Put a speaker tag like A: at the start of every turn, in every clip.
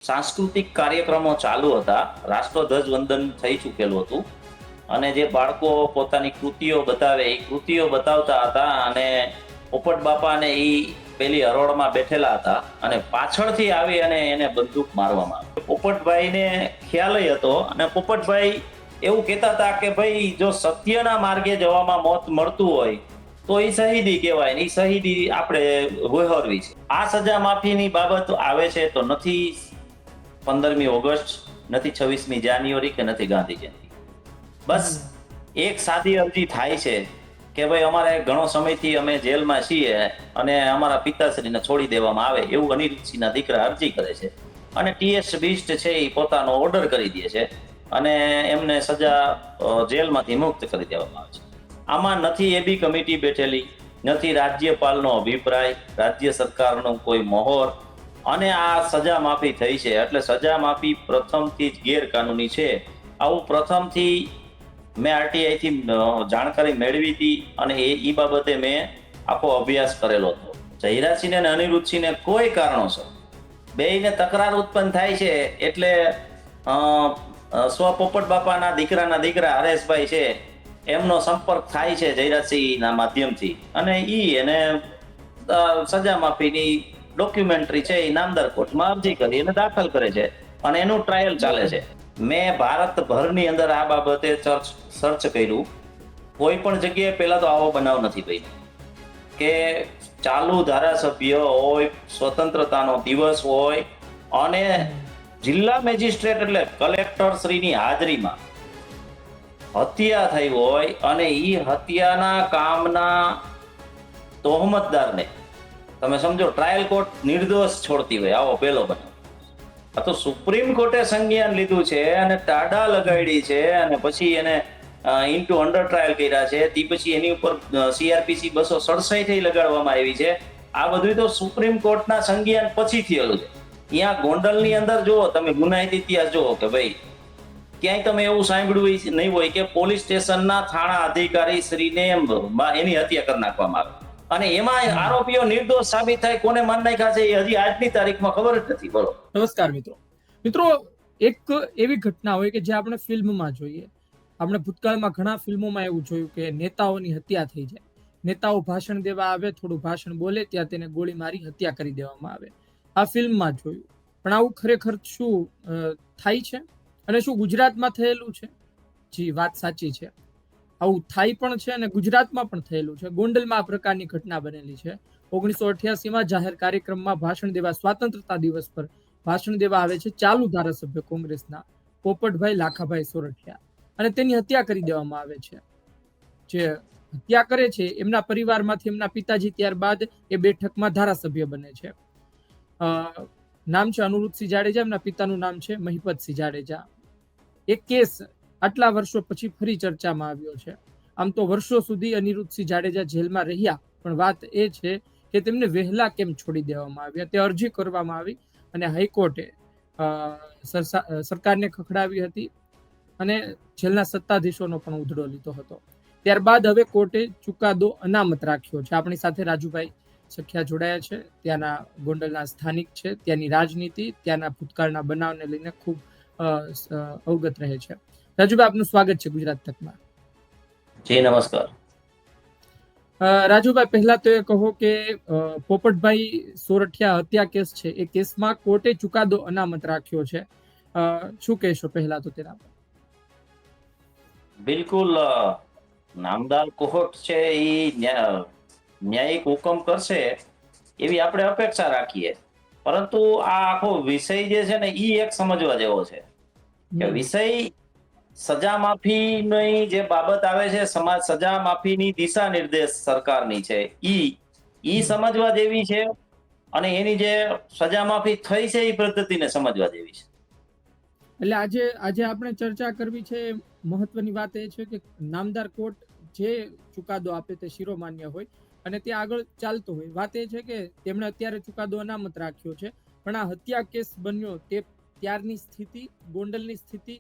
A: સાંસ્કૃતિક કાર્યક્રમો ચાલુ હતા, રાષ્ટ્રધ્વજ વંદન થઈ ચૂકેલું હતું અને જે બાળકો પોતાની કૃતિઓ બતાવે એ કૃતિઓ બતાવતા હતા અને પોપટ બાપાને એ પેલી હરોળમાં બેઠેલા હતા અને પાછળથી આવી અને એને બંદૂક મારવામાં આવી. પોપટભાઈને ખ્યાલ હતો અને પોપટભાઈ એવું કહેતા હતા કે ભાઈ જો સત્યના માર્ગે જવામાં મોત મળતું હોય તો એ શહીદી કહેવાય ને એ શહીદી આપણે વહોરવી છે. આ સજા માફીની બાબત આવે છે તો નથી 15મી ઓગસ્ટ, નથી 26મી જાન્યુઆરી કે નથી ગાંધી જયંતિ. બસ એક સાદી અરજી થાય છે કે ભાઈ અમારે ઘણો સમયથી અમે જેલમાં છીએ અને અમારા પિતાશ્રીને છોડી દેવામાં આવે એવું અનિરુદ્ધસિંહના દીકરા અરજી કરે છે અને ટીએસ બિસ્ટ છે એ પોતાનો ઓર્ડર કરી દે છે અને એમને સજા જેલમાંથી મુક્ત કરી દેવામાં આવે છે. આમાં નથી એબી કમિટી બેઠેલી, નથી રાજ્યપાલનો અભિપ્રાય, રાજ્ય સરકારનો કોઈ મોહર અને આ સજા માફી થઈ છે એટલે સજા માફી પ્રથમથી જ ગેરકાનૂની છે. આવું પ્રથમથી મેં આરટીઆઈથી જાણકારી મેળવી હતી અને એ બાબતે મેં આખો અભ્યાસ કરેલો હતો. જયરાજસિંહ અને અનિરુદ્ધસિંહને કોઈ કારણોસર બેયને તકરાર ઉત્પન્ન થાય છે એટલે સ્વ પોપટ બાપાના દીકરા હરેશભાઈ છે એમનો સંપર્ક થાય છે જયરાજસિંહના માધ્યમથી અને એને સજા માફીની ડોક્યુમેન્ટરી છે એ નામદાર કોર્ટમાં અરજી કરી અને દાખલ કરે છે અને એનું ટ્રાયલ ચાલે છે. મેં ભારતભરની અંદર આ બાબતે સર્ચ કર્યું. કોઈ પણ જગ્યાએ પહેલા તો આવો બનાવ નથી બન્યો કે ચાલુ ધારાસભ્ય હોય, સ્વતંત્રતાનો દિવસ હોય અને જિલ્લા મેજિસ્ટ્રેટ એટલે કલેક્ટર શ્રીની હાજરીમાં હત્યા થઈ હોય અને એ હત્યાના કામના તોહમતદારને તમે સમજો ટ્રાયલ કોર્ટ નિર્દોષ છોડતી હોય, આવો પહેલો બનાવ. આ તો સુપ્રીમ કોર્ટે સંજ્ઞાન લીધું છે અને ટાડા લગાડી છે અને પછી એને ઇન્ટુ અંડર ટ્રાયલ કર્યા છે. તે પછી એની ઉપર CRPC 267 લગાડવામાં આવી છે. આ બધું તો સુપ્રીમ કોર્ટના સંજ્ઞાન પછી થયેલું છે. ત્યાં ગોંડલની અંદર જુઓ તમે ગુનાહિત ઇતિહાસ જુઓ કે ભાઈ ક્યાંય તમે એવું સાંભળ્યું નહીં હોય કે પોલીસ સ્ટેશનના થાણા અધિકારી શ્રીને એની હત્યા કરી નાખવામાં આવે અને એમાં આરોપીઓ નિર્દોષ સાબિત થાય. કોને માન નાખ્યા છે એ હજી આજની તારીખમાં ખબર જ નથી. બોલો.
B: નમસ્કાર મિત્રો, એક એવી ઘટના હોય કે જે આપણે ફિલ્મમાં જોઈએ. આપણે ભૂતકાળમાં ઘણા ફિલ્મોમાં એવું જોયું કે નેતાઓની હત્યા થઈ જાય. નેતાઓ ભાષણ દેવા આવે, થોડું ભાષણ બોલે ત્યાં તેને ગોળી મારી હત્યા કરી દેવામાં આવે. આ ફિલ્મમાં જોયું. પણ આવું ખરેખર શું થાય છે અને શું ગુજરાતમાં થયેલું છે? જી, વાત સાચી છે. આવું થાય પણ છે અને ગુજરાતમાં પણ થયેલું છે. ગોંડલમાં આ પ્રકારની ઘટના બનેલી છે. 1988માં જાહેર કાર્યક્રમમાં ભાષણ દેવા, સ્વાતંત્રતા દિવસ પર ભાષણ દેવા આવે છે ચાલુ ધારાસભ્ય કોંગ્રેસના પોપટભાઈ લાખાભાઈ સોરઠિયા અને તેની હત્યા કરી દેવામાં આવે છે. જે હત્યા કરે છે એમના પરિવારમાંથી એમના પિતાજી ત્યારબાદ એ બેઠકમાં ધારાસભ્ય બને છે. નામ છે અનુરુદ્ધસિંહ જાડેજા, એમના પિતાનું નામ છે મહિપતસિંહ જાડેજા. એક કેસ આટલા વર્ષો પછી ફરી ચર્ચામાં આવ્યો છે. આમ તો વર્ષો સુધી અનિરુદ્ધસિંહ જાડેજા જેલમાં રહ્યા, પણ વાત એ છે કે તેમને વહેલા કેમ છોડી દેવામાં આવ્યા. તે અરજી કરવામાં આવી અને હાઈકોર્ટે સરકારને ખખડાવી હતી અને જેલના સત્તાધીશોનો પણ ઉધડો લીધો હતો. ત્યારબાદ હવે કોર્ટે ચુકાદો અનામત રાખ્યો છે. આપણી સાથે રાજુભાઈ સખિયા જોડાયા છે, ત્યાંના ગોંડલના સ્થાનિક છે, ત્યાંની રાજનીતિ, ત્યાંના ભૂતકાળના બનાવને લઈને ખૂબ અવગત રહે છે. રાજુભાઈ, આપનું સ્વાગત છે ગુજરાત તકમાં.
A: જી નમસ્કાર.
B: રાજુભાઈ, પહેલા તો એ કહો કે પોપટભાઈ સોરઠિયા હત્યા કેસ છે, એ કેસમાં કોર્ટે ચુકાદો અનામત રાખ્યો છે. શું કહેશો પહેલા તો તેના પર?
A: બિલકુલ, નામદાર કોર્ટ છે એ ન્યાયિક હુકમ કરશે એવી આપણે અપેક્ષા રાખીએ. પરંતુ આ આખો વિષય જે છે ને એ એક સમજવા જેવો છે કે વિષય સજા માફીની જે બાબત આવે છે, સજા માફીની દિશા નિર્દેશ સરકારની છે, ઈ સમજવા જેવી છે અને એની જે સજા માફી થઈ છે એ પદ્ધતિને સમજવા જેવી છે.
B: એટલે આજે આપણે ચર્ચા કરવી છે. મહત્વની વાત એ છે કે નામદાર કોર્ટ જે ચુકાદો આપે તે શિરોમાન્ય હોય અને તે આગળ ચાલતો હોય. વાત એ છે કે તેમણે અત્યારે ચુકાદો અનામત રાખ્યો છે, પણ આ હત્યા કેસ બન્યો તે ત્યારની સ્થિતિ, ગોંડલની સ્થિતિ,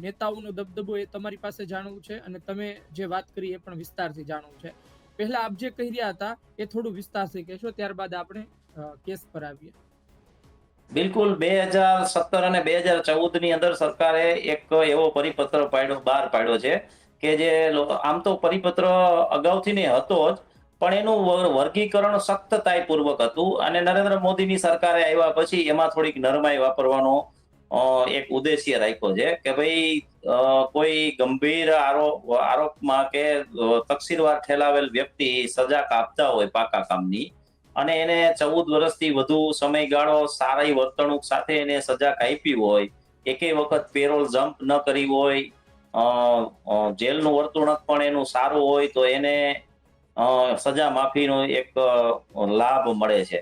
B: નેતાઓનો દબદબો એ તમારી પાસે જાણવું છે અને તમે જે વાત કરી એ પણ વિસ્તારથી જાણવું છે. પહેલા આપ જે કહી રહ્યા હતા એ થોડું વિસ્તારથી કહેશો, ત્યારબાદ આપણે કેસ પર આવીએ.
A: બિલકુલ 2017 અને 2014 ની અંદર સરકારે એક એવો પરિપત્ર બહાર પાડ્યો છે કે જે આમ તો પરિપત્ર અગાઉથી ને હતો જ, પણ એનું વર્ગીકરણ સખ્તતાઈપૂર્વક હતું અને નરેન્દ્ર મોદીની સરકારે આવ્યા પછી એમાં થોડીક નરમાઈ વાપરવાનો એક ઉદ્દેશ્ય રાખ્યો છે કે ભાઈ કોઈ ગંભીર આરોપમાં કે તકસીરવાર ઠેલાવેલ વ્યક્તિ સજા કાપતા હોય પાકા કામની અને એને 14 વર્ષથી વધુ સમયગાળો સારી વર્તણૂક સાથે એને સજા કાપી હોય, એકેય વખત પેરોલ જમ્પ ન કરી હોય, જેલનું વર્તણૂક પણ એનું સારું હોય તો એને સજા માફીનો એક લાભ મળે છે.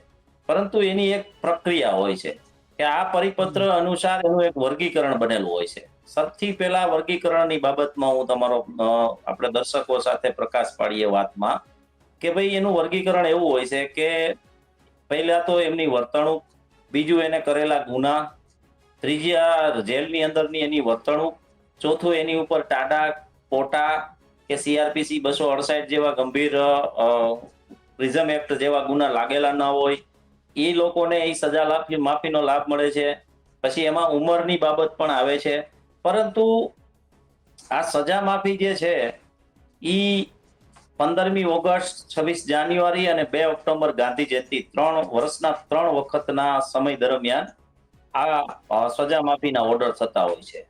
A: પરંતુ એની એક પ્રક્રિયા હોય છે કે આ પરિપત્ર અનુસાર એનું એક વર્ગીકરણ બનેલું હોય છે. સૌથી પહેલા વર્ગીકરણની બાબતમાં હું તમારો આપણે દર્શકો સાથે પ્રકાશ પાડીએ વાતમાં કે ભાઈ એનું વર્ગીકરણ એવું હોય છે કે પહેલા તો એમની વર્તણૂક, બીજું એને કરેલા ગુના, ત્રીજા જેલની અંદરની એની વર્તણૂક, ચોથું એની ઉપર ટાડા, પોટા કે સીઆરપીસી 268 જેવા ગંભીર પ્રિઝમ એક્ટ જેવા ગુના લાગેલા ન હોય, એ લોકોને એ સજા માફીનો લાભ મળે છે. પછી એમાં ઉંમરની બાબત પણ આવે છે. પરંતુ આ સજા માફી જે છે ઈ 15મી ઓગસ્ટ, 26 જાન્યુઆરી અને 2 ઓક્ટોબર ગાંધી જયંતિ 3 વર્ષના 3 વખતના સમય દરમિયાન આ સજા માફીના ઓર્ડર થતા હોય છે.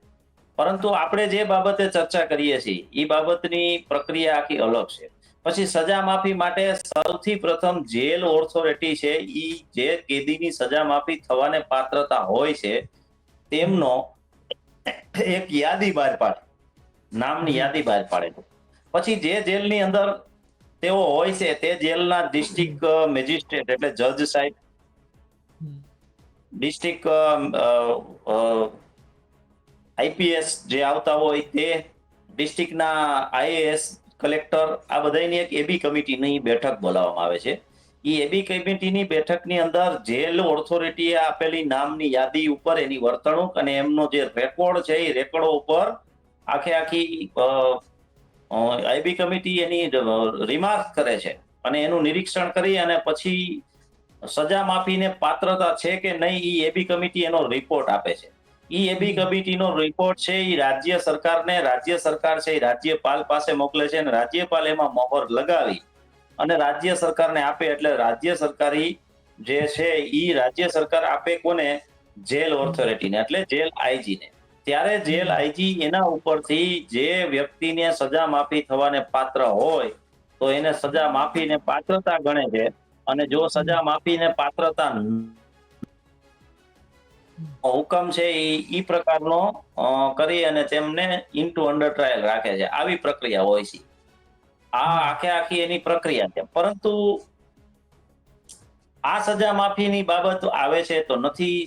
A: પરંતુ આપણે જે બાબતે ચર્ચા કરીએ છીએ એ બાબતની પ્રક્રિયા આખી અલગ છે. પછી સજા માફી માટે સૌથી પ્રથમ જેલ ઓથોરિટી છે ઈ જે કેદીની સજા માફી થવાને પાત્રતા હોય છે તેમનો એક યાદી બહાર પાડે, નામની યાદી બહાર પાડે. પછી જે જેલની અંદર તેઓ હોય છે તે જેલના ડિસ્ટ્રિક્ટ મેજિસ્ટ્રેટ એટલે જજ સાહેબ, ડિસ્ટ્રિક્ટ આઈપીએસ જે આવતા હોય તે, ડિસ્ટ્રિક્ટના આઈએએસ, કલેક્ટર, આ બધાની એક એબી કમિટીની બેઠક બોલાવવામાં આવે છે. એ એબી કમિટીની બેઠકની અંદર જેલ ઓથોરિટીએ આપેલી નામની યાદી ઉપર એની વર્તણૂક અને એમનો જે રેકોર્ડ છે એ રેકોર્ડો ઉપર આખી આઈબી કમિટી એની રિમાર્ક કરે છે અને એનું નિરીક્ષણ કરી અને પછી સજા માફીને પાત્રતા છે કે નહીં એ એબી કમિટી એનો રિપોર્ટ આપે છે. ઈ એબી કમિટીનો રિપોર્ટ છે એ રાજ્ય સરકારને, રાજ્ય સરકાર છે એ રાજ્યપાલ પાસે મોકલે છે અને રાજ્યપાલ એમાં મોહર લગાવી અને રાજ્ય સરકારને આપે એટલે રાજ્ય સરકારી જે છે ઈ રાજ્ય સરકાર આપે કોને? જેલ ઓથોરિટીને એટલે જેલ આઈજીને. ત્યારે જેલ આઈજી એના ઉપરથી જે વ્યક્તિને સજા માફી થવાને પાત્ર હોય તો એને સજા માફીને પાત્રતા ગણે છે અને જો સજા માફીને પાત્રતા હુકમ છે ઈ પ્રકારનો કરી અને તેમને ઇન્ટુ અંડર ટ્રાયલ રાખે છે. આવી પ્રક્રિયા હોય છે. આ આખી એની પ્રક્રિયા છે. પરંતુ આ સજા માફીની બાબત આવે છે તો નથી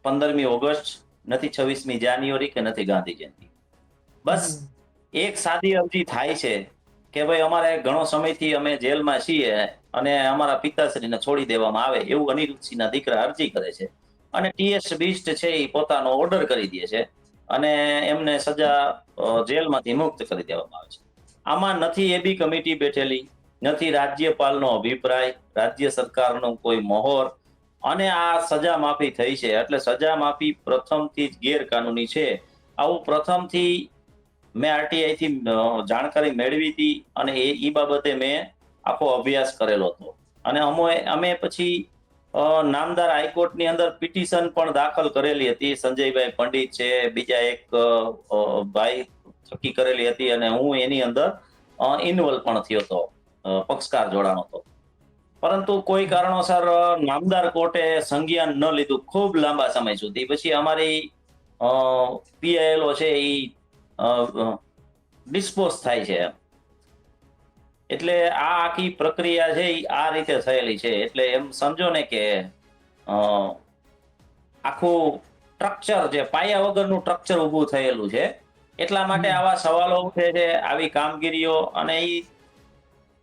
A: 15મી ઓગસ્ટ, નથી 26મી જાન્યુઆરી કે નથી ગાંધી જયંતિ. બસ એક સાદી અરજી થાય છે કે ભાઈ અમારે ઘણો સમયથી અમે જેલમાં છીએ અને અમારા પિતાશ્રીને છોડી દેવામાં આવે એવું અનિરુદ્ધસિંહના દીકરા અરજી કરે છે અને ટીએસ બીસ્ટ છે એ પોતાનો ઓર્ડર કરી દે છે અને એમને સજા જેલમાંથી મુક્ત કરી દેવામાં આવે છે. આમાં નથી એબી કમિટી બેઠેલી, નથી રાજ્યપાલનો અભિપ્રાય, રાજ્ય સરકારનો કોઈ મોહર અને આ સજા માફી થઈ છે એટલે સજા માફી પ્રથમથી જ ગેરકાનૂની છે. આવું પ્રથમથી મેં આરટીઆઈ થી જાણકારી મેળવી હતી અને એ બાબતે મેં આખો અભ્યાસ કરેલો હતો અને અમે પછી નામદાર હાઈકોર્ટની અંદર પિટિશન પણ દાખલ કરેલી હતી. સંજયભાઈ પંડિત છે, બીજા એક ભાઈ થકી કરેલી હતી અને હું એની અંદર ઇન્વોલ્વ પણ થયો હતો, પક્ષકાર જોડાણો હતો. પરંતુ કોઈ કારણોસર નામદાર કોર્ટે સંજ્ઞાન ન લીધું ખૂબ લાંબા સમય સુધી. પછી અમારી પીઆઈએલઓ છે એ ડિસ્પોઝ થાય છે. એટલે આ આખી પ્રક્રિયા છે એ આ રીતે થયેલી છે. એટલે એમ સમજો ને કે આખું સ્ટ્રક્ચર જે પાયા વગરનું સ્ટ્રક્ચર ઊભું થયેલું છે. એટલા માટે આવા સવાલો ઉઠે છે, આવી કામગીરીઓ અને ઈ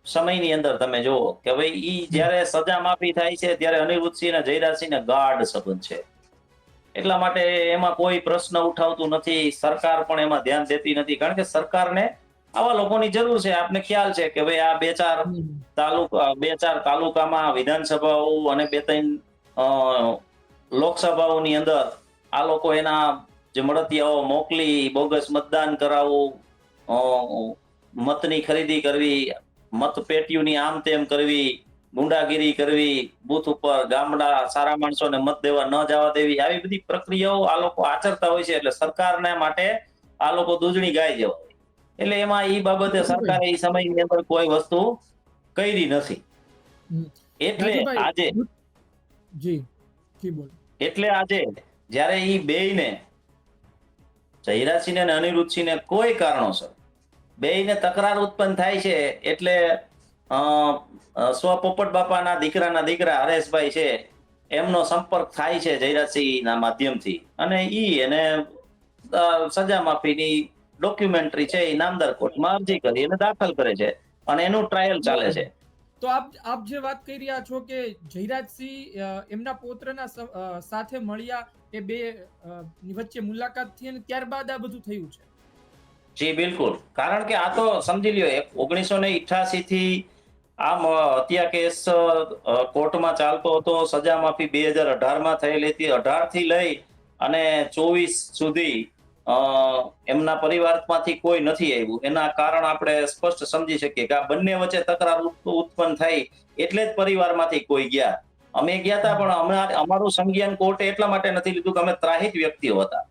A: સમયની અંદર તમે જુઓ કે ભાઈ ઈ જયારે સજા માફી થાય છે ત્યારે અનિરુદ્ધસિંહ અને જયરાજસિંહ ગાઢ સંબંધ છે. એટલા માટે એમાં કોઈ પ્રશ્ન ઉઠાવતું નથી. સરકાર પણ એમાં ધ્યાન દેતી નથી કારણ કે સરકારને આવા લોકોની જરૂર છે. આપને ખ્યાલ છે કે ભાઈ આ બે ચાર તાલુકામાં વિધાનસભાઓ અને 2-3 લોકસભાઓની અંદર આ લોકો એના જે મળતિયાઓ મોકલી બોગસ મતદાન કરાવવું, અ, મતની ખરીદી કરવી, મતપેટીઓની આમ તેમ કરવી, ગુંડાગીરી કરવી, બૂથ ઉપર ગામડા સારા માણસોને મત દેવા ન જવા દેવી, આવી બધી પ્રક્રિયાઓ આ લોકો આચરતા હોય છે. એટલે સરકારના માટે આ લોકો દૂધણી ગાય જેવા હોય. એટલે એમાં ઈ બાબતે
B: રાજુભાઈ,
A: સરકારે ઈ સમયની અંદર કોઈ વસ્તુ કરી નથી.
B: હમ,
A: એટલે
B: રાજુભાઈ,
A: આજે
B: જી જી બોલો.
A: એટલે આજે જ્યારે ઈ બેયને, જયરાજસિંહ અને અનિરુદ્ધસિંહને કોઈ કારણોસર બેયને તકરાર ઉત્પન્ન થાય છે, એટલે અ, પોપટ બાપાના દીકરા હરેશભાઈ છે, એમનો સંપર્ક થાય છે જયરાજસિંહના માધ્યમથી, અને ઈ એને સજા માફીની ડોક્યુમેન્ટરી છે એ નામદાર કોર્ટમાં અરજી કરી અને દાખલ કરે છે, અને એનું ટ્રાયલ ચાલે છે.
B: તો આપ જે વાત કરી રહ્યા છો કે જયરાજસિંહ એમના પૌત્રના સાથે મળ્યા, એ બે ની વચ્ચે મુલાકાત થઈ અને ત્યારબાદ આ બધું થયું છે.
A: જી બિલકુલ, કારણ કે આ તો સમજી લ્યો 1988 થી આમ હત્યા કેસ કોર્ટમાં ચાલતો હતો. સજા માફી 2018 માં થયેલી હતી. 18 થી લઈ અને 24 સુધી એમના પરિવારમાંથી કોઈ નથી આવ્યું. એના કારણ આપણે સ્પષ્ટ સમજી શકીએ કે આ બંને વચ્ચે તકરાર ઉત્પન્ન થઈ, એટલે જ પરિવારમાંથી કોઈ ગયા. અમે ગયા હતા, પણ અમારું સંજ્ઞાન કોર્ટે એટલા માટે નથી લીધું કે અમે ત્રાહિત વ્યક્તિઓ હતા.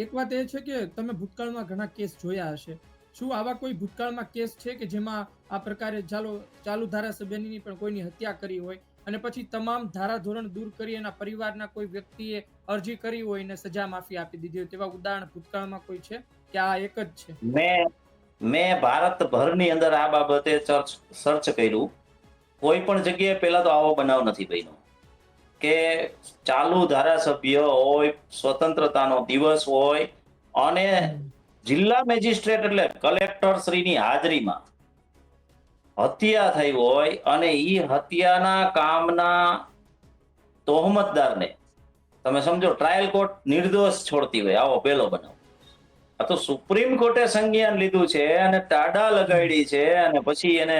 B: એક વાત એ છે કે તમે ભૂતકાળમાં ઘણા કેસ જોયા હશે. શું આવા કોઈ ભૂતકાળમાં કેસ છે કે જેમાં આ પ્રકારે ચાલુ ધારાસભ્યની પણ કોઈની હત્યા કરી હોય અને પછી તમામ ધારાધોરણ દૂર કરી એના પરિવારના કોઈ વ્યક્તિએ અરજી કરી હોય અને સજા માફી આપી દીધી હોય, તેવા ઉદાહરણ ભૂતકાળમાં કોઈ છે કે આ એક જ છે?
A: મેં ભારતભરની અંદર આ બાબતે સર્ચ કર્યું. કોઈ પણ જગ્યાએ પહેલા તો આવો બનાવ નથી બન્યો કે ચાલુ ધારાસભ્ય હોય, સ્વતંત્રતાનો દિવસ હોય અને જિલ્લા મેજિસ્ટ્રેટ એટલે કલેક્ટર શ્રીની હાજરીમાં હત્યા થઈ હોય અને ઈ હત્યાના કામના તોહમતદારને તમે સમજો ટ્રાયલ કોર્ટ નિર્દોષ છોડતી હોય, આવો પહેલો બનાવ. આ તો સુપ્રીમ કોર્ટે સંજ્ઞાન લીધું છે અને ટાડા લગાડી છે, અને પછી એને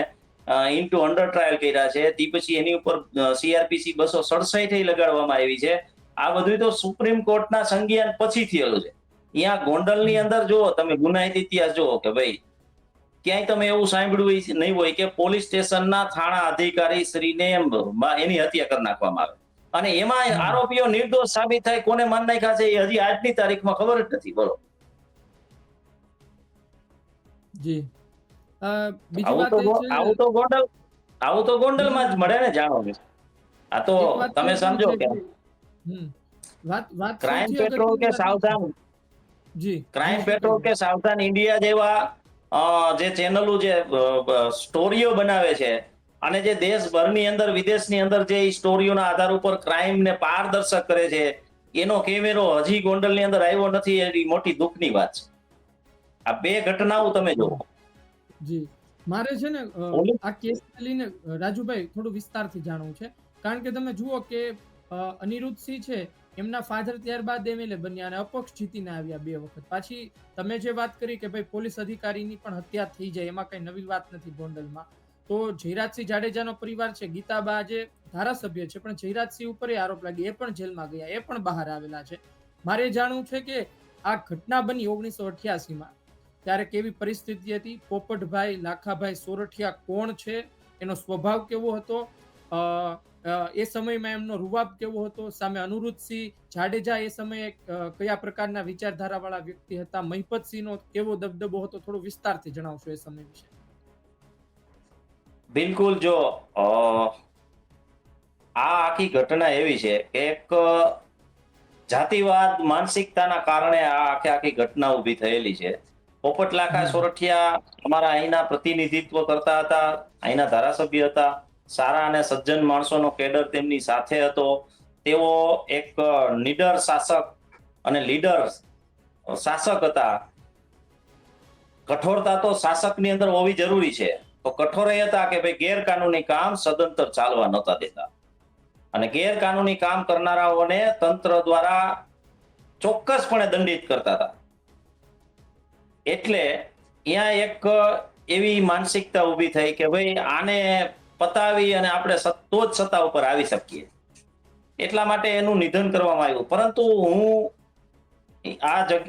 A: ઇન્ટુ અંડર ટ્રાયલ કર્યા છે. તે પછી એની ઉપર CRPC 267 લગાડવામાં આવી છે. આ બધું તો સુપ્રીમ કોર્ટના સંજ્ઞાન પછી થયેલું છે. અહીંયા ગોંડલની અંદર જુઓ તમે, ગુનાહિત ઇતિહાસ જુઓ કે ભાઈ ક્યાંય તમે એવું સાંભળ્યું નહીં હોય કે પોલીસ સ્ટેશનના થાણા અધિકારી શ્રીને એની હત્યા કરી નાખવામાં આવે, અને એમાં આરોપીઓ નિર્દોષ સાબિત થાય. કોને માન નાખ્યા છે એ હજી આજની તારીખમાં ખબર જ નથી. બોલો.
B: જી, બીજી વાત એ છે,
A: આવું તો ગોંડલમાં જ મળે ને જાણો. આ તો તમે સમજો કે
B: વાત
A: ક્રાઇમ પેટ્રોલ કે સાવધાન,
B: જી,
A: ક્રાઇમ પેટ્રોલ કે સાવધાન ઇન્ડિયા જેવા જે ચેનલો જે સ્ટોરીઓ બનાવે છે, અને જે દેશભરની અંદર વિદેશની અંદર જે સ્ટોરીઓના આધાર ઉપર ક્રાઇમ ને પારદર્શક કરે છે, એનો કેમેરો હજી ગોંડલની અંદર આવ્યો નથી. એ મોટી દુઃખની વાત છે. આ બે ઘટનાઓ તમે જુઓ.
B: જી, મારે છે ને આ કેસને લઈને રાજુભાઈ થોડું વિસ્તારથી જાણવું છે, કારણ કે તમે જુઓ કે અનિરુદ્ધસિંહ છે, એમના ફાધર ત્યારબાદ MLA બન્યા અને અપક્ષ જીતીને આવ્યા 2 વખત. પાછી તમે જે વાત કરી કે ભાઈ પોલીસ અધિકારીની પણ હત્યા થઈ જાય, એમાં કઈ નવી વાત નથી ગોંડલમાં. તો જયરાજસિંહ જાડેજાનો પરિવાર છે, ગીતાબા જે ધારાસભ્ય છે, પણ જયરાજસિંહ ઉપર આરોપ લાગી, એ પણ જેલમાં ગયા, એ પણ બહાર આવેલા છે. મારે જાણવું છે કે આ ઘટના બની 1988માં, ત્યારે કેવી પરિસ્થિતિ હતી? પોપટભાઈ લાખાભાઈ સોરઠિયા કોણ છે? એનો સ્વભાવ કેવો હતો? એ સમયમાં એમનો રૂવાબ કેવો હતો? સામે અનિરુદ્ધસિંહ જાડેજા એ સમયે કયા પ્રકારના વિચારધારા વાળા વ્યક્તિ હતા? મહિપતસિંહનો કેવો દબદબો હતો? થોડું વિસ્તારથી જણાવશો એ સમય વિશે.
A: બિલકુલ. જો આ આખી ઘટના એવી છે કે એક જાતિવાદ માનસિકતાના કારણે આ આખી ઘટના ઊભી થયેલી છે. પોપટ લાખા સોરઠિયા અમારા અહીંના પ્રતિનિધિત્વ કરતા હતા, અહીંના ધારાસભ્ય હતા. સારા અને સજ્જન માણસોનો કેડર તેમની સાથે હતો. તેઓ એક નીડર શાસક અને લીડર શાસક હતા. કઠોરતા તો શાસકની અંદર હોવી જરૂરી છે, તો કઠોર એ હતા કે ભાઈ ગેરકાનૂની કામ સદંતર ચાલવા નહોતા દેતા, અને ગેરકાનૂની કામ કરનારાઓને તંત્ર દ્વારા ચોક્કસપણે દંડિત કરતા હતા. એટલે અહીંયા એક એવી માનસિકતા ઊભી થઈ કે ભાઈ આને પતાવી અને આપણે તો જ સત્તા ઉપર આવી શકીએ. એટલા માટે એનું નિધન કરવામાં આવ્યું. પરંતુ હું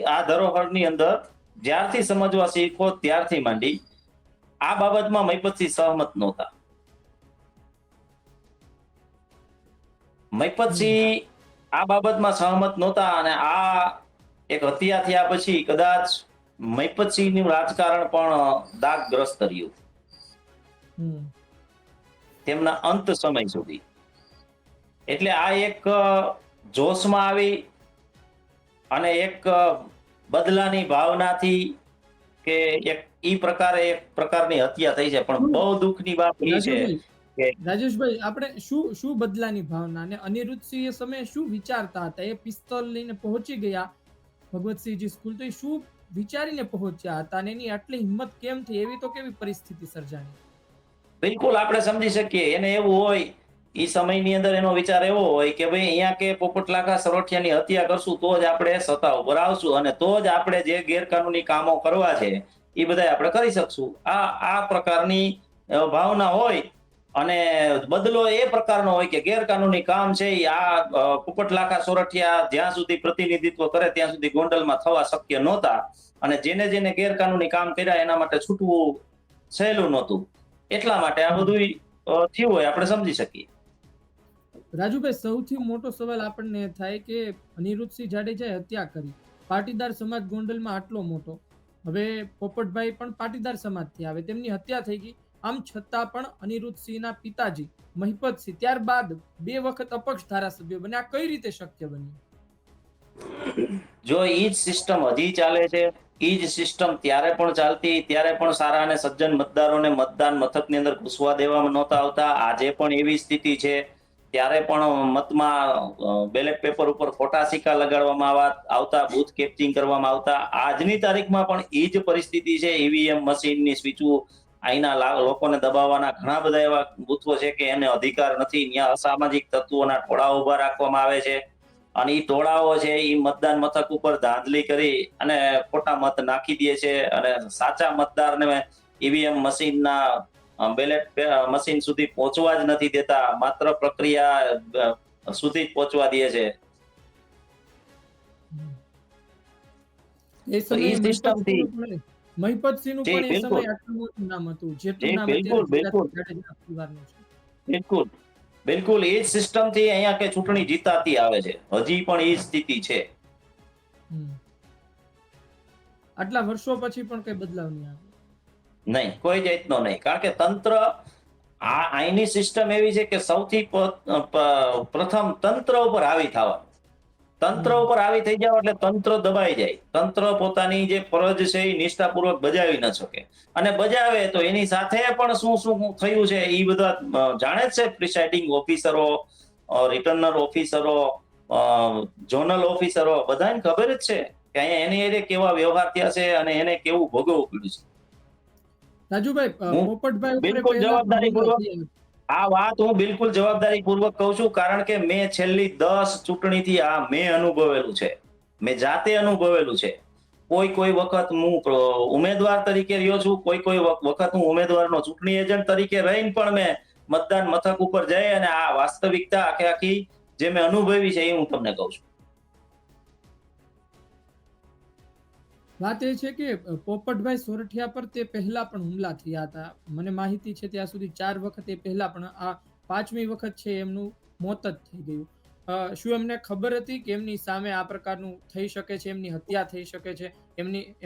A: આ ધરોહરની અંદર જ્યારથી સમજવા શીખો ત્યારથી માંડી આ બાબતમાં મહિપતસિંહ સહમત નહોતા. મહિપતસિંહ આ બાબતમાં સહમત નહોતા અને આ એક હત્યા થયા પછી કદાચ મહિપતસિંહનું રાજકારણ પણ દાગગ્રસ્ત રહ્યું તેમના અંત સમય સુધી. એટલે આ એક જોશમાં આવી અને એક બદલાની ભાવનાથી કે એક પ્રકારની હત્યા થઈ છે. પણ બહુ દુઃખની વાત એ છે કે
B: રાજેશભાઈ, આપણે શું બદલાની ભાવના અને અનિરુદ્ધસિંહ એ સમયે શું વિચારતા હતા? એ પિસ્તોલ લઈને પહોંચી ગયા ભગવતસિંહજી સ્કૂલ, તો એ શું વિચારીને પહોંચ્યા હતા અને એની આટલી હિંમત કેમ થઈ? એવી તો કેવી પરિસ્થિતિ સર્જાણી?
A: બિલકુલ આપણે સમજી શકીએ. એને એવું હોય એ સમયની અંદર એનો વિચાર એવો હોય કે ભાઈ અહીંયા કે પોપટલાખા સરોઠિયાની હત્યા કરશું તો જ આપણે સત્તા ઉપર આવશું અને તો જ આપણે જે ગેરકાનૂની કામો કરવા છે એ બધા આપણે કરી શકશું. આ પ્રકારની ભાવના હોય અને બદલો એ પ્રકારનો હોય કે ગેરકાનૂની કામ છે આ પોપટલાખા સોરઠિયા જ્યાં સુધી પ્રતિનિધિત્વ કરે ત્યાં સુધી ગોંડલમાં થવા શક્ય નહોતા અને જેને ગેરકાનૂની કામ કર્યા એના માટે છૂટવું સહેલું નહોતું. એટલા માટે આ બધું થયું હોય આપણે સમજી શકીએ.
B: રાજુભાઈ, સૌથી મોટો સવાલ આપણને થાય કે અનિરુદ્ધસિંહ જાડેજાએ હત્યા કરી, પાટીદાર સમાજ ગોંડલમાં આટલો મોટો, હવે પોપટભાઈ પણ પાટીદાર સમાજથી આવે, તેમની હત્યા થઈ ગઈ. આમ છતાં પણ અનિરુદ્ધસિંહના પિતાજી મહિપતસિંહ ત્યારબાદ 2 વખત અપક્ષ ધારાસભ્ય બન્યા. આ કઈ રીતે શક્ય બન્યું?
A: જો ઈ જ સિસ્ટમ હજી ચાલે છે, ઈ જ સિસ્ટમ ત્યારે પણ ચાલતી, ત્યારે પણ સારા અને સજ્જન મતદારોને મતદાન મથકની અંદર ઘૂસવા દેવામાં નહોતા આવતા. આજે પણ એવી સ્થિતિ છે. ત્યારે પણ મતમાં બેલેટ પેપર ઉપર ખોટા સિક્કા લગાડવામાં આવતા, બૂથ કેપ્ચિંગ કરવામાં આવતા. આજની તારીખમાં પણ ઈ જ પરિસ્થિતિ છે. ઈવીએમ મશીનની સ્વિચો અહીંના લોકોને દબાવવાના ઘણા બધા એવા બૂથો છે કે એને અધિકાર નથી. ત્યાં અસામાજિક તત્વોના ટોળા ઉભા રાખવામાં આવે છે અને ઈ ટોળાઓ છે ઈ મતદાન મથક ઉપર ધાંધલી કરી અને ખોટા મત નાખી દે છે અને સાચા મતદારને ઈવીએમ મશીનના બેલેટ મશીન સુધી પહોંચવા જ નથી દેતા, માત્ર પ્રક્રિયા સુધી જ પહોંચવા દે છે.
B: એ સમયે મહિપતસિંહનું પણ એ સમયે આટલું મોટું નામ હતું જેટલું નામ જાડેજા પરિવારનું છે.
A: બિલકુલ બિલકુલ એ જ સિસ્ટમ થી અહીંયા કે ચૂંટણી જીતાતી આવે છે. હજી પણ એ સ્થિતિ છે.
B: આટલા વર્ષો પછી પણ કઈ બદલાવ નહીં આવે?
A: નહીં, કોઈ જાતનો નહીં. કારણ કે તંત્ર અહીંની સિસ્ટમ એવી છે કે સૌથી પ્રથમ તંત્ર ઉપર હાવી થવાનું. તંત્ર ઉપર હાવી થઈ જાવ એટલે તંત્ર દબાઈ જાય. તંત્ર પોતાની જે ફરજ છે એ નિષ્ઠાપૂર્વક બજાવી ન શકે અને બજાવે તો એની સાથે પણ શું થયું છે એ બધા જાણે જ છે. પ્રિસાઇડિંગ ઓફિસરો, રિટર્નર ઓફિસરો, ઝોનલ ઓફિસરો, બધાને ખબર જ છે કે અહીંયા એની એને કેવા વ્યવહાર થયા છે અને એને કેવું ભોગવવું પડ્યું છે.
B: રાજુભાઈ, પોપટભાઈ
A: બિલકુલ જવાબદારીપૂર્વક આ વાત હું બિલકુલ જવાબદારીપૂર્વક કહું છું, કારણ કે મેં છેલ્લી 10 ચૂંટણીથી આ મેં અનુભવેલું છે. મેં જાતે અનુભવેલું છે. કોઈ વખત હું ઉમેદવાર તરીકે રહ્યો છું, કોઈ વખત હું ઉમેદવારનો ચૂંટણી એજન્ટ તરીકે રહીને પણ મેં મતદાન મથક ઉપર જઈ અને આ વાસ્તવિકતા આખી જે મેં અનુભવી છે એ હું તમને કહું છું.
B: વાત એ છે કે પોપટભાઈ સોરઠિયા પર તે પહેલા પણ હુમલા થયા હતા. મને માહિતી છે ત્યાં સુધી 4 વખત એ પહેલા પણ, આ 5મી વખત છે એમનું મોત જ થઈ ગયું. શું એમને ખબર હતી કે એમની સામે આ પ્રકારનું થઈ શકે છે, એમની હત્યા થઈ શકે છે?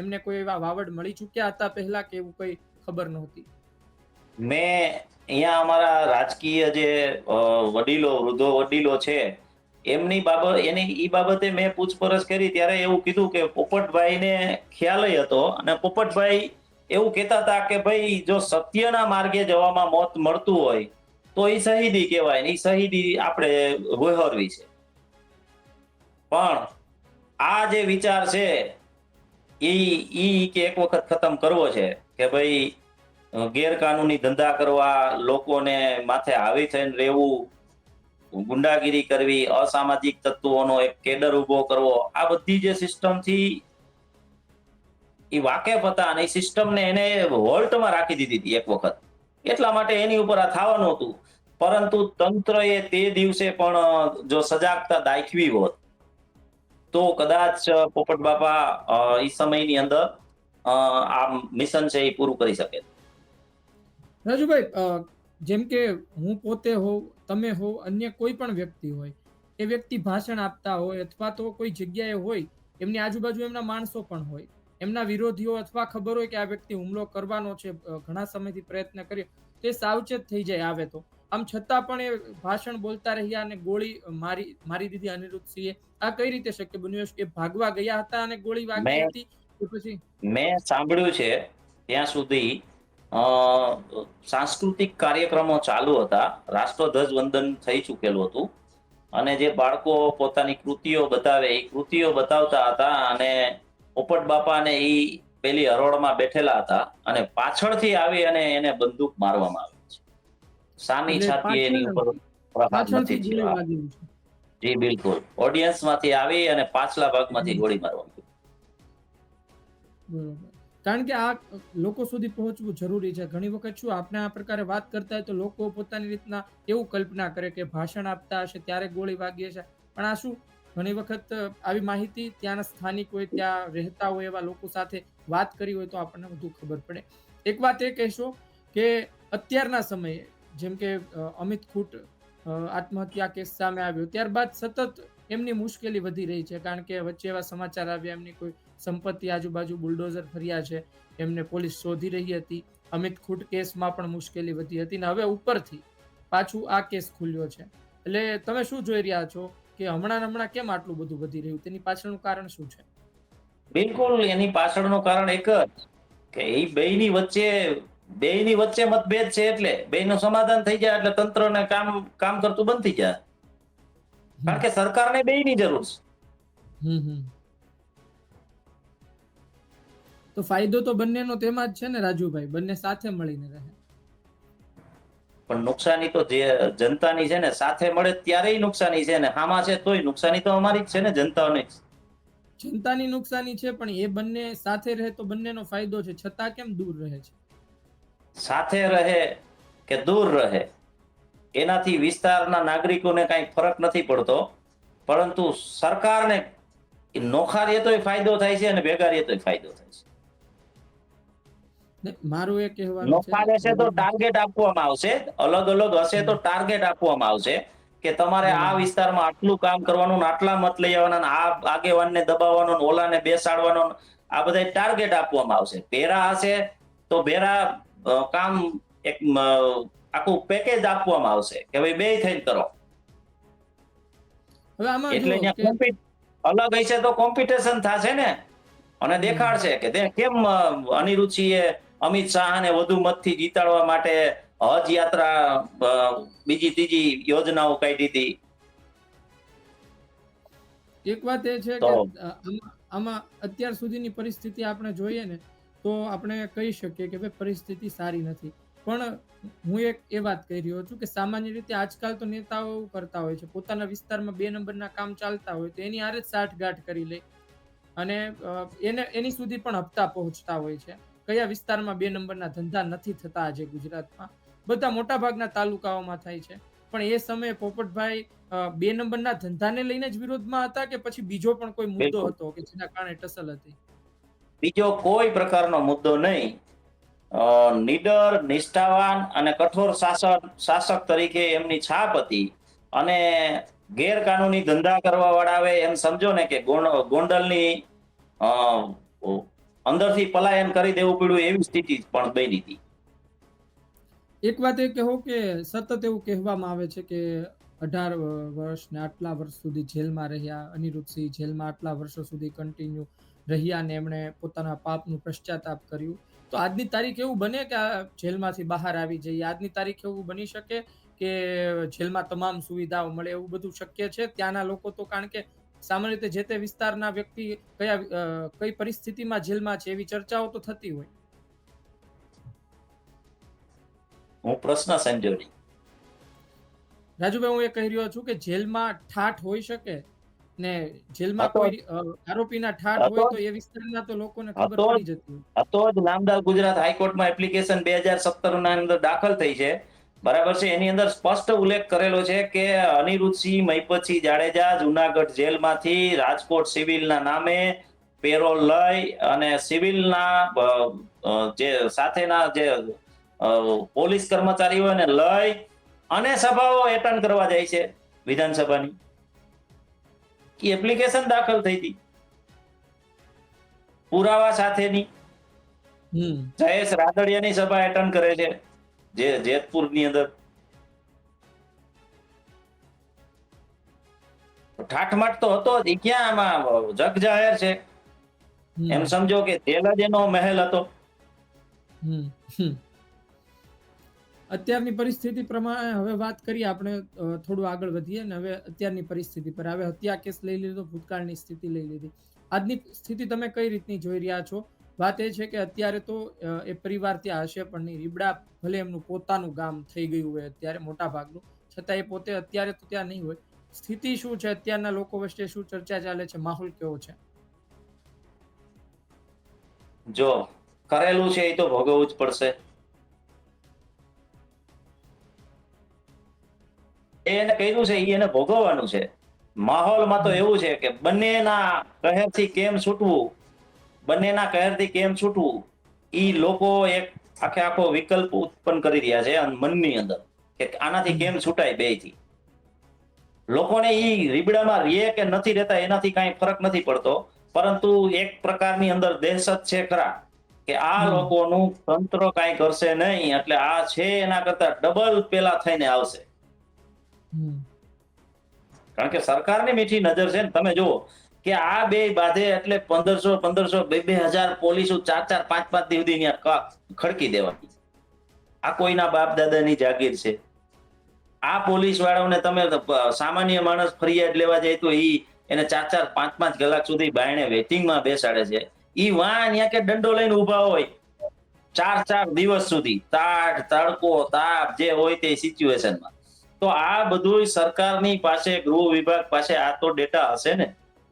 B: એમને કોઈ એવા વાવડ મળી ચૂક્યા હતા પહેલા કે એવું કઈ ખબર નહોતી?
A: મેં અહીંયા અમારા રાજકીય જે વૃદ્ધો વડીલો છે એની બાબતે મેં પૂછપરછ કરી ત્યારે એવું કીધું કે પોપટભાઈને ખ્યાલ હતો અને પોપટભાઈ એવું કહેતા હતા કે ભાઈ જો સત્યના માર્ગે જવામાં મોત મળતું હોય તો એ શહીદી કહેવાય ને, એ શહીદી આપણે વહોરવી છે. પણ આ જે વિચાર છે કે એક વખત ખતમ કરવો છે કે ભાઈ ગેરકાનૂની ધંધા કરવા, લોકોને માથે હાવી થઈને રહેવું, ગુંડાગીરી કરવી, અસામાજિક તત્વોનો એક કેડર ઉભો કરવો, આ બધી જે સિસ્ટમ થી એ વાકેફ હતા અને એ સિસ્ટમને એને હોલ્ટમાં રાખી દીધી હતી એક વખત. એટલા માટે એની ઉપર આ થવાનું હતું. પરંતુ તંત્રએ તે દિવસે પણ જો સજાગતા દાખવી હોત તો કદાચ પોપટ બાપા એ સમયની અંદર આ મિશન છે એ પૂરું કરી શકે.
B: રાજુભાઈ, જેમ કે હું પોતે હોઉં, તમે હો, અન્ય કોઈ પણ વ્યક્તિ હોય, એ વ્યક્તિ ભાષણ આપતા હોય અથવા તો કોઈ જગ્યાએ હોય, એમની આજુબાજુ એમના માણસો પણ હોય, એમના વિરોધીઓ અથવા ખબર હોય કે આ વ્યક્તિ હુમલો કરવાનો છે, ઘણા સમયથી પ્રયત્ન કર્યો, તે સાવચેત થઈ જાય આવે તો. આમ છતાં પણ એ ભાષણ બોલતા રહ્યા અને ગોળી મારી દીધી અનિરુદ્ધસિંહે. આ કઈ રીતે શક્ય બન્યું? એ ભાગવા ગયા હતા અને ગોળી વાગી
A: મેં
B: હતી કે પછી?
A: મેં સાંભળ્યું છે ત્યાં સુધી અ, સાંસ્કૃતિક કાર્યક્રમો ચાલુ હતા, રાષ્ટ્રધ્વજ વંદન થઈ ચૂકેલું હતું અને જે બાળકો પોતાની કૃતિઓ બતાવે એ કૃતિઓ બતાવતા હતા અને પોપટ બાપા ને એ પેલી હરોળમાં બેઠેલા હતા અને પાછળથી આવી અને એને બંદૂક મારવામાં આવી છે. સામી
B: એટલે
A: છાતીએ એની ઉપર પ્રહાર નથી
B: પાછળથી ગોળી
A: થયો.
B: વાગેલી છે.
A: જી બિલકુલ, ઓડિયન્સ માંથી આવી અને પાછલા ભાગમાંથી
B: હમ.
A: ગોળી મારવામાં આવી.
B: બરોબર. કારણ કે આ લોકો સુધી પહોંચવું જરૂરી છે. ઘણી વખત શું આપણે આ પ્રકારે વાત કરતા હોય તો લોકો પોતાની રીતના એવું કલ્પના કરે કે ભાષણ આપતા હશે ત્યારે ગોળી વાગી હશે. પણ આ શું ઘણી વખત આવી માહિતી ત્યાંના સ્થાનિક હોય, ત્યાં રહેતા હોય એવા લોકો સાથે વાત કરી હોય તો આપણને વધુ ખબર પડે. એક વાત એ કહેશો કે અત્યારના સમયે જેમ કે અમિત ખૂટ આત્મહત્યા કેસ સામે આવ્યો ત્યારબાદ સતત એમની મુશ્કેલી વધી રહી છે. કારણ કે વચ્ચે એવા સમાચાર આવ્યા એમની કોઈ સંપત્તિ આજુબાજુ બુલડોઝર ફર્યા છે, એમને પોલીસ શોધી રહી હતી. અમિત ખૂટ કેસમાં પણ મુશ્કેલી વધી હતી ને હવે ઉપરથી પાછું આ કેસ ખુલ્યો છે. એટલે તમે શું જોઈ રહ્યા છો કે હમણાં કેમ આટલું બધું વધી રહ્યું? તેની પાછળનું કારણ શું છે?
A: બિલકુલ, એની પાછળનું કારણ એક જ કે એ બેયની વચ્ચે મતભેદ છે એટલે બેયનું સમાધાન થઈ જાય એટલે તંત્રને કામ કામ કરતું બંધ થઈ જાય. કારણ
B: હમ
A: કે સરકારને બેયની જરૂર છે.
B: હમ હમ. તો ફાયદો તો બંનેનો તેમાં જ છે ને રાજુભાઈ, બંને સાથે મળીને રહે.
A: પણ નુકસાની તો જે જનતાની છે ને, સાથે મળે ત્યારેય નુકસાની છે ને હામાં છે તોય નુકસાની તો અમારી જ છે ને, જનતાની જ.
B: જનતાની નુકસાની છે પણ એ બંને સાથે રહે તો બંનેનો ફાયદો છે, છતાં કેમ દૂર રહે છે?
A: સાથે રહે કે દૂર રહે એનાથી વિસ્તારના નાગરિકોને કાંઈ ફરક નથી પડતો, પરંતુ સરકારને નોખા રહે તોય ફાયદો થાય છે અને ભેગા રહે તોય ફાયદો થાય છે.
B: ને મારું એ કહેવાનું છે
A: નોખા રહેશે તો ટાર્ગેટ આપવામાં આવશે, અલગ અલગ હશે તો ટાર્ગેટ આપવામાં આવશે કે તમારે આ
B: બરોબર.
A: વિસ્તારમાં આટલું કામ કરવાનું ને આટલા મત લઈ આવવાના ને આ આગેવાનને દબાવવાનો ને ઓલાને બેસાડવાનો ને આ બધા ટાર્ગેટ આપવામાં આવશે. ભેરા હશે તો ભેરા કામ એક આખું પેકેજ આપવામાં આવશે કે ભાઈ બે થઈને કરો.
B: હવે આમાં
A: એટલે
B: જુઓ
A: અહીંયા
B: કે
A: અલગ હશે તો કોમ્પિટિશન થશે ને અને દેખાડશે કે તે કેમ અનિરુચિએ અમિત શાહને વધુ મતથી જીતાડવા માટે હજ યાત્રા બીજી ત્રીજી યોજનાઓ કાઢી હતી.
B: એક વાત એ છે
A: તો
B: કે આમાં અત્યાર સુધીની પરિસ્થિતિ આપણે જોઈએ ને તો આપણે કહી શકીએ કે ભાઈ પરિસ્થિતિ સારી નથી. પણ હું એક એ વાત કહી રહ્યો છું કે સામાન્ય રીતે આજકાલ તો નેતાઓ એવું કરતા હોય છે, પોતાના વિસ્તારમાં 2 નંબરના કામ ચાલતા હોય તો એની હારે જ સાઠગાંઠ કરી લે અને એની સુધી પણ હપ્તા પહોંચતા હોય છે. કયા વિસ્તારમાં 2 નંબરના ધંધા નથી થતા આજે ગુજરાતમાં? બધા મોટાભાગના તાલુકાઓમાં થાય છે. પણ એ સમયે પોપટભાઈ 2 નંબરના ધંધાને લઈને જ વિરોધમાં હતા કે પછી બીજો પણ કોઈ મુદ્દો
A: બિલકુલ
B: હતો કે જેના કારણે ટસલ હતી?
A: બીજો કોઈ પ્રકારનો મુદ્દો નહીં. નીડર, નિષ્ઠાવાન અને કઠોર શાસક તરીકે એમની છાપ હતી અને ગેરકાનૂની ધંધા કરવા વાળાવે એમ સમજો ને કે ગોંડલની અ, અંદરથી પલાયન કરી દેવું પડ્યું એવી સ્થિતિ પણ બની હતી.
B: એક વાત એ કહો કે સતત એવું કહેવામાં આવે છે કે 18 વર્ષ ને આટલા વર્ષ સુધી જેલમાં રહ્યા, અનિરુદ્ધસિંહ જેલમાં આટલા વર્ષો સુધી કન્ટિન્યુ રહ્યા ને એમણે પોતાના પાપનું પશ્ચાતાપ કર્યું. તો આજની તારીખ એવું બને કે આ જેલમાંથી બહાર આવી જઈએ? આજની તારીખ એવું બની શકે કે જેલમાં તમામ સુવિધાઓ મળે એવું બધું શક્ય છે? ત્યાંના લોકો તો કારણ કે સામાન્ય રીતે જે તે વિસ્તારના વ્યક્તિ કઈ પરિસ્થિતિમાં જેલમાં છે એવી ચર્ચાઓ તો થતી હોય.
A: હું પ્રશ્ન સમજ્યો નહીં.
B: રાજુભાઈ, હું એ કહી રહ્યો છું કે જેલમાં ઠાઠ હોઈ શકે ને જેલમાં
A: હતો
B: કોઈ આરોપીના ઠાઠ
A: હતો
B: હોય તો એ વિસ્તારના તો લોકોને ખબર
A: હતો
B: પડી જતી હોય.
A: હતો જ નામદાર ગુજરાત હાઈકોર્ટમાં એપ્લિકેશન 2017 ના અંદર દાખલ થઈ છે, બરાબર છે. એની અંદર સ્પષ્ટ ઉલ્લેખ કરેલો છે કે અનિરુદ્ધસિંહ મહિપતસિંહ જાડેજા જુનાગઢ જેલમાંથી રાજકોટ સિવિલના નામે પેરોલ લઈ અને સિવિલના જે સાથેના જે પોલીસ કર્મચારીઓને લઈ અને સભાઓ એટેન્ડ કરવા જાય છે વિધાનસભાની. એપ્લિકેશન દાખલ થઈ હતી પુરાવા સાથેની.
B: હમ
A: જયેશ રાદડિયાની સભા એટેન્ડ કરે છે જે જેતપુરની અંદર. ઠાઠમાટ તો હતો જ, ઈ ક્યાં આમાં જગ જાહેર છે. એમ
B: હમ
A: સમજો કે જેલ જ એનો મહેલ હતો.
B: હમ હમ. અત્યારની પરિસ્થિતિ પ્રમાણે હવે વાત કરીએ આપણે, થોડું આગળ વધીએ ને હવે અત્યારની પરિસ્થિતિ પર. હવે હત્યા કેસ લઈ લીધો, ભૂતકાળની સ્થિતિ લઈ લીધી, આજની સ્થિતિ તમે કઈ રીતની જોઈ રહ્યા છો? વાત એ છે કે અત્યારે તો એ પરિવાર ત્યાં હશે પણ નહીં. રીબડા ભલે એમનું પોતાનું ગામ થઈ ગયું હોય અત્યારે મોટા ભાગનું, છતાં એ પોતે અત્યારે તો ત્યાં નહીં હોય. સ્થિતિ શું છે અત્યારના લોકો વચ્ચે, શું ચર્ચા ચાલે છે, માહોલ કેવો છે?
A: જો કરેલું છે એ તો ભોગવવું જ પડશે. એને કર્યું છે એને ભોગવવાનું છે. માહોલમાં તો એવું છે કે બંનેના કહેરથી કેમ છૂટવું, બંનેના કહેરથી કેમ છૂટવું, ઈ લોકો એક આખો વિકલ્પ ઉત્પન્ન કરી રહ્યા છે મનની અંદર કે આનાથી કેમ છૂટાય બેયથી. લોકોને ઈ રીબડામાં રહે કે નથી રહેતા એનાથી કાંઈ ફરક નથી પડતો, પરંતુ એક પ્રકારની અંદર દહેશત છે ખરા કે આ લોકોનું તંત્ર કાંઈ કરશે નહીં એટલે આ છે એના કરતા ડબલ પેલા થઈને આવશે. કારણ કે સરકારની મીઠી નજર છે ને. તમે જુઓ કે આ બે બાધે એટલે 1500 2000 પોલીસો 4 5 દિવસ સુધી ખડકી દેવાની. આ કોઈના બાપ દાદાની જાગીર છે? આ પોલીસ વાળાઓને તમે સામાન્ય માણસ ફરિયાદ લેવા જાય તો એને 4 5 કલાક સુધી બાયણે વેટિંગમાં બેસાડે છે. ઈ ત્યાં કે દંડો લઈને ઉભા હોય 4 દિવસ સુધી, તાટ તડકો તાપ જે હોય તે સિચ્યુએશનમાં. તો આ બધું સરકારની પાસે, ગૃહ વિભાગ પાસે આ તો ડેટા હશે ને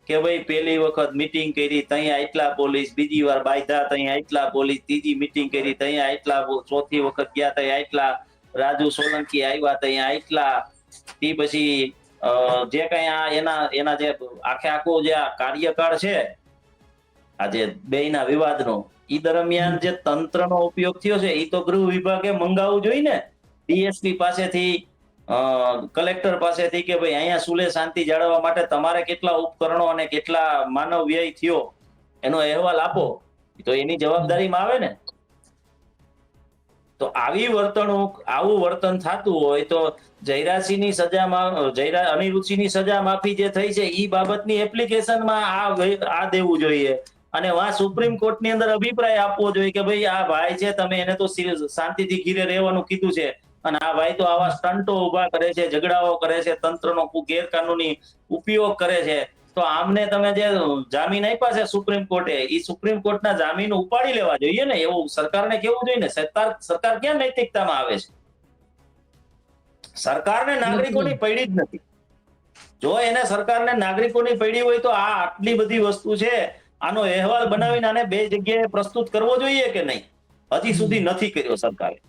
A: કે ભાઈ પહેલી વખત મીટિંગ કરી ત્યાં આટલા પોલીસ, બીજી વાર બાયધા ત્યાં આટલા પોલીસ, ત્રીજી મીટિંગ કરી ત્યાં આટલા, ચોથી વખત ગયા ત્યાં આટલા, રાજુ સોલંકી આવ્યા ત્યાં આટલા. એ પછી જે કઈ એના જે આખો જે કાર્યકાળ છે આજે બેયના વિવાદનો, ઈ દરમિયાન જે તંત્રનો ઉપયોગ થયો છે એ તો ગૃહ વિભાગે મંગાવવું જોઈએ ને, ડીએસપી પાસેથી, કલેક્ટર પાસેથી કે ભાઈ અહીંયા સુલે શાંતિ જાળવવા માટે તમારે કેટલા ઉપકરણો અને કેટલા માનવ વ્યય થયો એનો અહેવાલ આપો. તો એની જવાબદારીમાં આવે ને. તો આવી વર્તણૂક, આવું વર્તન થતું હોય તો જયરાસિંહની સજામાં, અનિરુદ્ધસિંહની સજા માફી જે થઈ છે એ બાબતની એપ્લિકેશનમાં આ દેવું જોઈએ અને સુપ્રીમ કોર્ટની અંદર અભિપ્રાય આપવો જોઈએ કે ભાઈ આ ભાઈ છે, તમે એને તો શાંતિથી ઘીરે રહેવાનું કીધું છે અને આ ભાઈ તો આવા સ્ટન્ટો ઉભા કરે છે, ઝઘડાઓ કરે છે, તંત્રનો ગેરકાનૂની ઉપયોગ કરે છે. તો આમને તમે જે જામીન આપ્યા છે સુપ્રીમ કોર્ટે, એ સુપ્રીમ કોર્ટના જામીન ઉપાડી લેવા જોઈએ ને, એવું સરકારને કેવું જોઈએ ને. સરકાર ક્યાં નૈતિકતામાં આવે છે? સરકારને નાગરિકોની પડી જ નથી. જો એને સરકારને નાગરિકોની પડી હોય તો આ આટલી બધી વસ્તુ છે, આનો અહેવાલ બનાવીને આને બે જગ્યાએ પ્રસ્તુત કરવો જોઈએ કે નહીં? હજી સુધી નથી કર્યો સરકારે.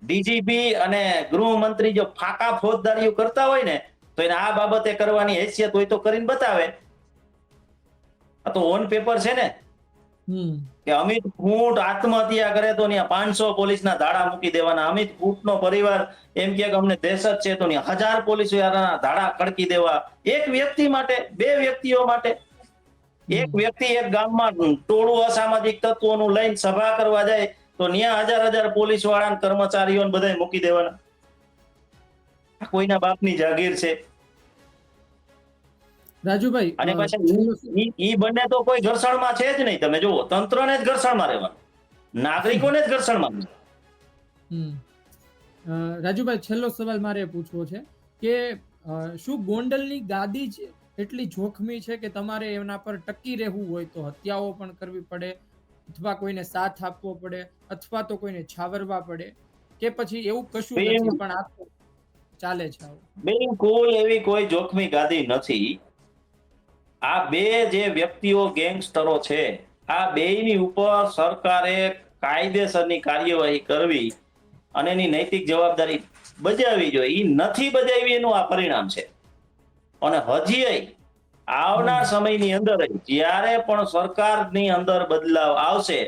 A: ડીજીપી અને ગૃહમંત્રી જો ફાકા ફોજદારીઓ કરતા હોય ને તો એને આ બાબતે કરવાની હેસિયત હોય તો કરીને બતાવે. આ તો ઓન પેપર છે ને કે અમિત ખૂંટ આત્મહત્યા કરે તો ત્યાં 500 પોલીસના ધાડા મૂકી દેવાના. અમિત ખૂંટનો પરિવાર એમ કે અમને દહેશત છે તો ત્યાં 1000 પોલીસ ધાડા ખડકી દેવા. એક વ્યક્તિ માટે, બે વ્યક્તિઓ માટે. એક વ્યક્તિ એક ગામમાં ટોળું અસામાજિક તત્વોનું લઈને સભા કરવા જાય તો ત્યાં 1000 પોલીસ વાળા કર્મચારીઓ બધા મૂકી દેવાના. કોઈના બાપની જાગીર છે?
B: રાજુભાઈ,
A: અને પાછા ઈ બંને તો કોઈ ઘર્ષણમાં છે જ નહીં. તમે જુઓ, તંત્રને જ ઘર્ષણમાં રહેવાનું, નાગરિકોને જ ઘર્ષણમાં.
B: રાજુભાઈ, છેલ્લો સવાલ મારે પૂછવો છે કે શું ગોંડલની ગાદી જ એટલી જોખમી છે કે તમારે એના પર ટકી રહેવું હોય તો હત્યાઓ પણ કરવી પડે, અથવા કોઈને સાથ આપવો પડે, અથવા તો કોઈને છાવરવા પડે, કે પછી એવું કશું નથી પણ આ ચાલે છે આવું?
A: બિલકુલ એવી કોઈ જોખમી ગાદી નથી. આ બે જે વ્યક્તિઓ ગેંગસ્ટરો છે, આ બેયની ઉપર સરકારે કાયદેસરની કાર્યવાહી કરવી અને એની નૈતિક જવાબદારી બજાવવી જોઈએ. એ નથી બજાવી એનું આ પરિણામ છે. અને હજી આવનાર સમયની અંદર જ્યારે પણ સરકારની અંદર બદલાવ આવશે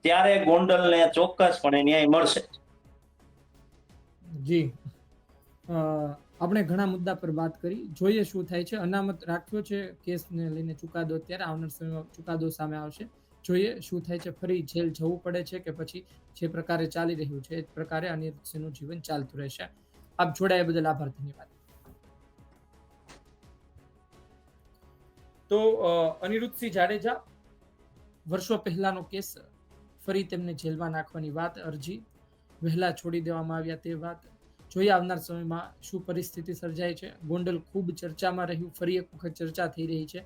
A: ત્યારે ગોંડલને ચોક્કસપણે ન્યાય મળશે.
B: જી. આપણે ઘણા મુદ્દા પર વાત કરી. જોઈએ શું થાય છે. અનામત રાખ્યો છે કેસને લઈને ચુકાદો. અત્યારે આવનાર સમયમાં ચુકાદો સામે આવશે. જોઈએ શું થાય છે. ફરી જેલ જવું પડે છે કે પછી જે પ્રકારે ચાલી રહ્યું છે એ પ્રકારે અનિરુદ્ધસિંહનું જીવન ચાલતું રહેશે. આપ જોડાયા બદલ આભાર, ધન્યવાદ. તો અનિરુદ્ધસિંહ જાડેજા, વર્ષો પહેલાનો કેસ, ફરી તેમને જેલમાં નાખવાની વાત, અરજી વહેલા છોડી દેવામાં આવ્યા તે વાત. જોઈએ આવનાર સમયમાં શું પરિસ્થિતિ સર્જાય છે. ગોંડલ ખૂબ ચર્ચામાં રહ્યું, ફરી એક વખત ચર્ચા થઈ રહી છે.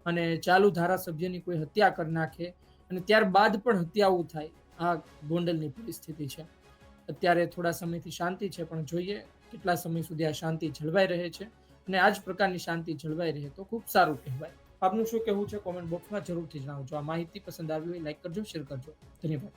B: અને ચાલુ ધારાસભ્યની કોઈ હત્યા કરી નાખે અને ત્યારબાદ પણ હત્યાઓ થાય, આ ગોંડલની પરિસ્થિતિ છે. અત્યારે થોડા સમયથી શાંતિ છે, પણ જોઈએ કેટલા સમય સુધી આ શાંતિ જળવાઈ રહે છે. અને આ જ પ્રકારની શાંતિ જળવાઈ રહે તો ખૂબ સારું કહેવાય. આપનું શું કહેવું છે કોમેન્ટ બોક્સમાં જરૂરથી જણાવજો. આ માહિતી પસંદ આવી હોય લાઈક કરજો, શેર કરજો. ધન્યવાદ.